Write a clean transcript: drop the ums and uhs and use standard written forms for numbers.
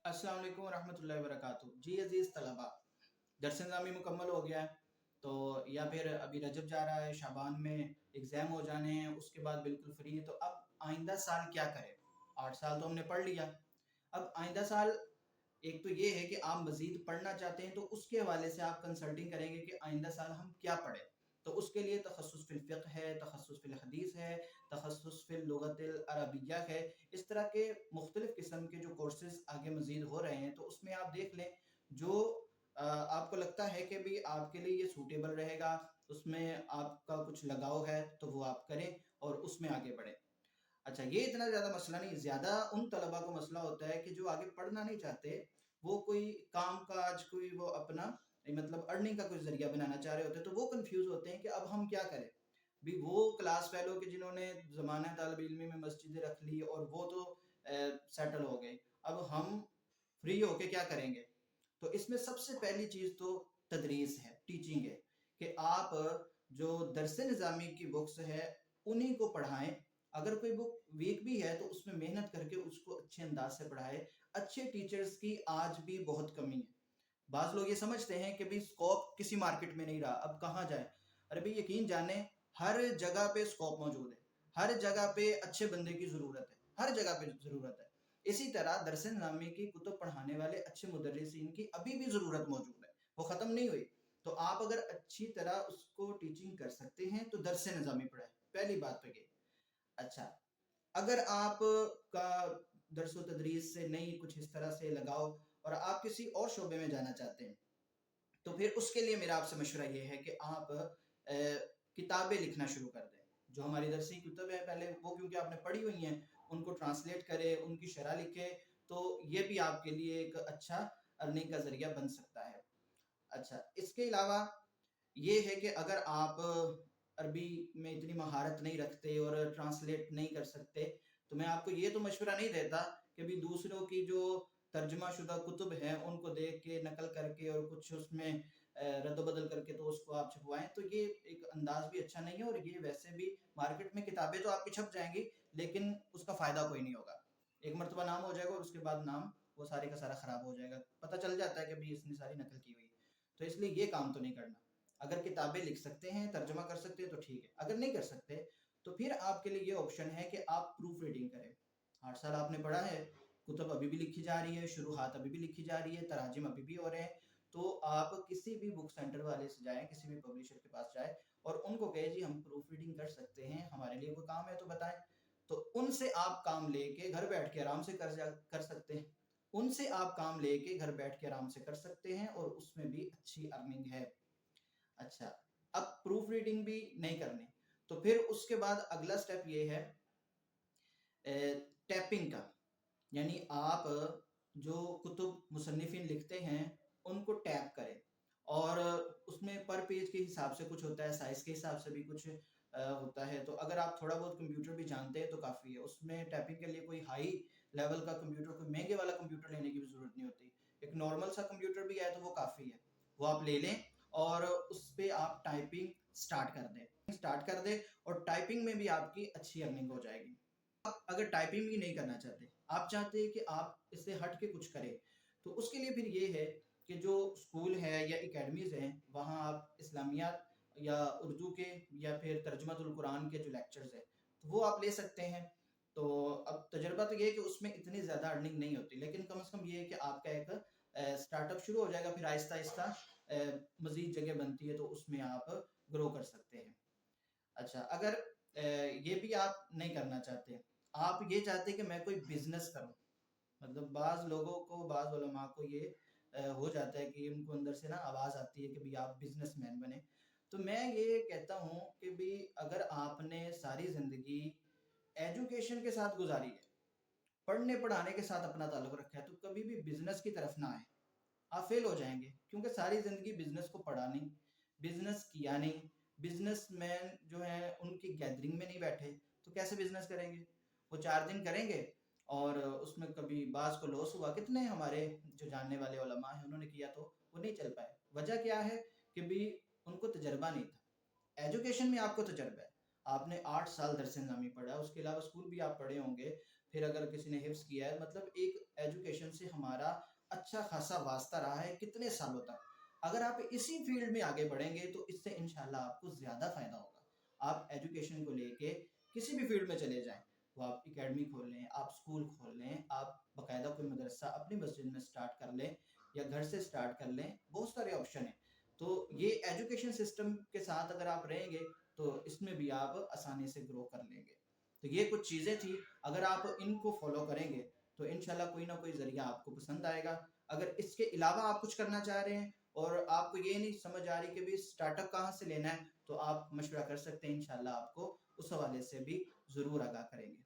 अस्सलाम वालेकुम रहमतुल्लाहि वबरकातुहू। जी अजीज़ तलबा, दरस निज़ामी मुकम्मल हो गया है। तो या फिर अभी रजब जा रहा है, शाबान में एग्ज़ाम हो जाने हैं, उसके बाद बिल्कुल फ्री है। तो अब आइंदा साल क्या करें? 8 साल तो हमने पढ़ लिया। अब आइंदा साल एक तो ये है कि आप मज़ीद पढ़ना चाहते हैं, तो उसके हवाले से आप कंसल्टिंग करेंगे कि आइंदा साल हम क्या पढ़ें। तो उसके लिए तखस्सुस फ़िल फ़िक़्ह है, तखस्सुस फ़िल हदीस है, तखस्सुस फ़िल लुग़तिल अरबिय्या है। इस तरह के मुख्तलिफ़ किस्म के जो कोर्सेज़ आगे मज़ीद हो रहे हैं, तो उसमें आप देख लें जो आपको लगता है कि भी आपके लिए ये सूटेबल रहेगा, उसमें आपका कुछ लगाव है, तो वो आप करें और उसमें आगे बढ़ें। अच्छा, ये इतना ज़्यादा मसला नहीं, ज़्यादा उन तलबा को मसला होता है कि जो आगे पढ़ना नहीं चाहते, वो कोई काम-काज, कोई वो अपना मतलब अर्निंग का कोई ज़रिया बनाना चाह रहे होते हैं, तो वो कन्फ्यूज़ होते हैं कि अब हम क्या करें? भी वो क्लास फेलो के जिन्होंने ज़माना तालिब इल्मी में मस्जिदें रख ली और वो तो सेटल हो गए। अब हम फ्री होके क्या करेंगे? तो इसमें सबसे पहली चीज़ तो तदरीस है, टीचिंग है कि आप जो दरस निज़ामी की बुक्स है, उन्हीं को पढ़ाएँ। अगर कोई बुक वीक भी है तो उसमें मेहनत करके उसको अच्छे अंदाज से पढ़ाए। अच्छे टीचर्स की आज भी बहुत कमी है। बाज़ लोग ये समझते हैं कि भाई स्कोप किसी मार्केट में नहीं रहा, अब कहाँ जाएँ? अरे भाई यकीन जाने हर जगह पे स्कोप मौजूद है। हर जगह पे अच्छे बंदे की ज़रूरत है। हर जगह पे ज़रूरत है। इसी तरह दरस निज़ामी की कुतुब पढ़ाने वाले अच्छे मुदर्रिसीन की अभी भी ज़रूरत मौजूद है। वो ख़त्म नहीं हुई। तो आप अगर अच्छी तरह उसको टीचिंग कर सकते हैं तो दरस निज़ामी पढ़ाएँ। पहली बात तो ये। अच्छा, अगर आप का दर्स व तदरीस से नहीं कुछ इस तरह से लगाओ और आप किसी और शोबे में जाना चाहते हैं, तो फिर उसके लिए मेरा आपसे मशवरा ये है कि आप किताबें लिखना शुरू कर दें। जो हमारी दरसी कुतुब है पहले वो क्योंकि आपने पढ़ी हुई हैं, उनको ट्रांसलेट करें, उनकी शरह लिखें, तो ये भी आपके लिए एक अच्छा अर्निंग का ज़रिया बन सकता है। अच्छा, इसके अलावा ये है कि अगर आप अरबी में इतनी महारत नहीं रखते और ट्रांसलेट नहीं कर सकते, तो मैं आपको ये तो मशवरा नहीं देता कि भी दूसरों की जो तर्जुमा शुदा कुतुब हैं, उनको देख के नकल करके और कुछ उसमें रद्द-बदल करके तो उसको आप छपवाएँ, तो ये एक अंदाज़ भी अच्छा नहीं है और ये वैसे भी मार्केट में किताबें तो आपकी छप जाएँगी, लेकिन उसका फ़ायदा कोई नहीं होगा। एक मर्तबा नाम हो जाएगा और उसके बाद नाम वो सारे का सारा ख़राब हो जाएगा। पता चल जाता है कि भई इसने सारी नकल की हुई है। तो इसलिए ये काम तो नहीं करना। अगर किताबें लिख सकते हैं, तर्जुमा कर सकते हैं तो ठीक है। अगर नहीं कर सकते, तो फिर आपके लिए ये ऑप्शन है कि आप प्रूफ रीडिंग करें। 8 साल आपने पढ़ा है, कुतुब अभी भी लिखी जा रही है, शुरूहात अभी भी लिखी जा रही है, तराजिम अभी भी हो रहे हैं, तो आप किसी भी बुक सेंटर वाले से जाएँ, किसी भी पब्लिशर के पास जाएँ और उनको कहें जी हम प्रूफ रीडिंग कर सकते हैं, हमारे लिए कोई काम है तो बताएँ। तो उनसे आप काम लेके घर बैठ के आराम से कर सकते हैं। उनसे आप काम लेके घर बैठ के आराम से कर सकते हैं और उसमें भी अच्छी अर्निंग है। अच्छा, अब प्रूफ रीडिंग भी नहीं करनी, तो फिर उसके बाद अगला स्टेप ये है टैपिंग का। यानी आप जो कुतुब मुसन्निफ़ीन लिखते हैं, उनको टैप करें और उसमें पर पेज के हिसाब से कुछ होता है, साइज़ के हिसाब से भी कुछ होता है। तो अगर आप थोड़ा बहुत कंप्यूटर भी जानते हैं तो काफ़ी है। उसमें टैपिंग के लिए कोई हाई लेवल का कंप्यूटर, कोई महँगे वाला कंप्यूटर लेने की भी ज़रूरत नहीं होती। एक नॉर्मल सा कंप्यूटर भी है तो वो काफ़ी है। वो आप ले लें और उस पे आप टाइपिंग स्टार्ट कर दें और टाइपिंग में भी आपकी अच्छी अर्निंग हो जाएगी। आप अगर टाइपिंग भी नहीं करना चाहते, आप चाहते हैं कि आप इससे हट के कुछ करें, तो उसके लिए फिर ये है कि जो स्कूल है या एकेडमीज़ हैं, वहाँ आप इस्लामियात या उर्दू के या फिर तर्जुमातुल कुरान के जो लेक्चर्स हैं, तो वो आप ले सकते हैं। तो अब तजुर्बा तो ये है कि उसमें इतनी ज़्यादा अर्निंग नहीं होती, लेकिन कम से कम ये है कि आपका एक स्टार्टअप शुरू हो जाएगा, फिर आहिस्ता-आहिस्ता मज़ीद जगह बनती है, तो उसमें आप ग्रो कर सकते हैं। अच्छा, अगर ये भी आप नहीं करना चाहते, आप ये चाहते हैं कि मैं कोई बिज़नेस करूँ, मतलब बाज़ लोगों को, बाज़ उलमा को ये हो जाता है कि उनको अंदर से ना आवाज़ आती है कि भई आप बिज़नेसमैन बने। तो मैं ये कहता हूँ कि भई अगर आपने सारी ज़िंदगी एजुकेशन के साथ गुज़ारी है, पढ़ने-पढ़ाने के साथ अपना ताल्लुक रखा है, तो कभी भी बिज़नेस की तरफ ना आएँ। आप फेल हो जाएँगे क्योंकि सारी ज़िंदगी बिज़नेस को पढ़ा नहीं, बिज़नेस किया नहीं, बिज़नेसमैन जो हैं उनकी गैदरिंग में नहीं बैठे, तो कैसे बिज़नेस करेंगे? वो 4 दिन करेंगे और उसमें कभी बाज़ को लॉस हुआ, कितने हमारे जो जानने वाले उलमा हैं उन्होंने किया तो वो नहीं चल पाए। वजह क्या है कि भई उनको तजर्बा नहीं था। एजुकेशन में आपको तजर्बा है। आपने 8 साल दरस निज़ामी पढ़ा, उसके अलावा स्कूल भी आप पढ़े होंगे, پھر اگر کسی نے حفظ کیا ہے، مطلب ایک ایجوکیشن سے ہمارا اچھا خاصا واسطہ رہا ہے کتنے سالوں تک. اگر آپ اسی فیلڈ میں آگے بڑھیں گے تو اس سے انشاءاللہ آپ کو زیادہ فائدہ ہوگا. آپ ایجوکیشن کو لے کے کسی بھی فیلڈ میں چلے جائیں، وہ آپ اکیڈمی کھول لیں، آپ اسکول کھول لیں، آپ باقاعدہ کوئی مدرسہ اپنی مسجد میں سٹارٹ کر لیں یا گھر سے سٹارٹ کر لیں، بہت سارے آپشن ہیں. تو یہ ایجوکیشن سسٹم کے ساتھ اگر آپ رہیں گے تو اس میں بھی آپ آسانی سے گرو کر لیں گے. تو یہ کچھ چیزیں تھی، اگر آپ ان کو فالو کریں گے تو انشاءاللہ کوئی نہ کوئی ذریعہ آپ کو پسند آئے گا. اگر اس کے علاوہ آپ کچھ کرنا چاہ رہے ہیں اور آپ کو یہ نہیں سمجھ آ رہی کہ بھی سٹارٹ اپ کہاں سے لینا ہے، تو آپ مشورہ کر سکتے ہیں، انشاءاللہ آپ کو اس حوالے سے بھی ضرور آگاہ کریں گے.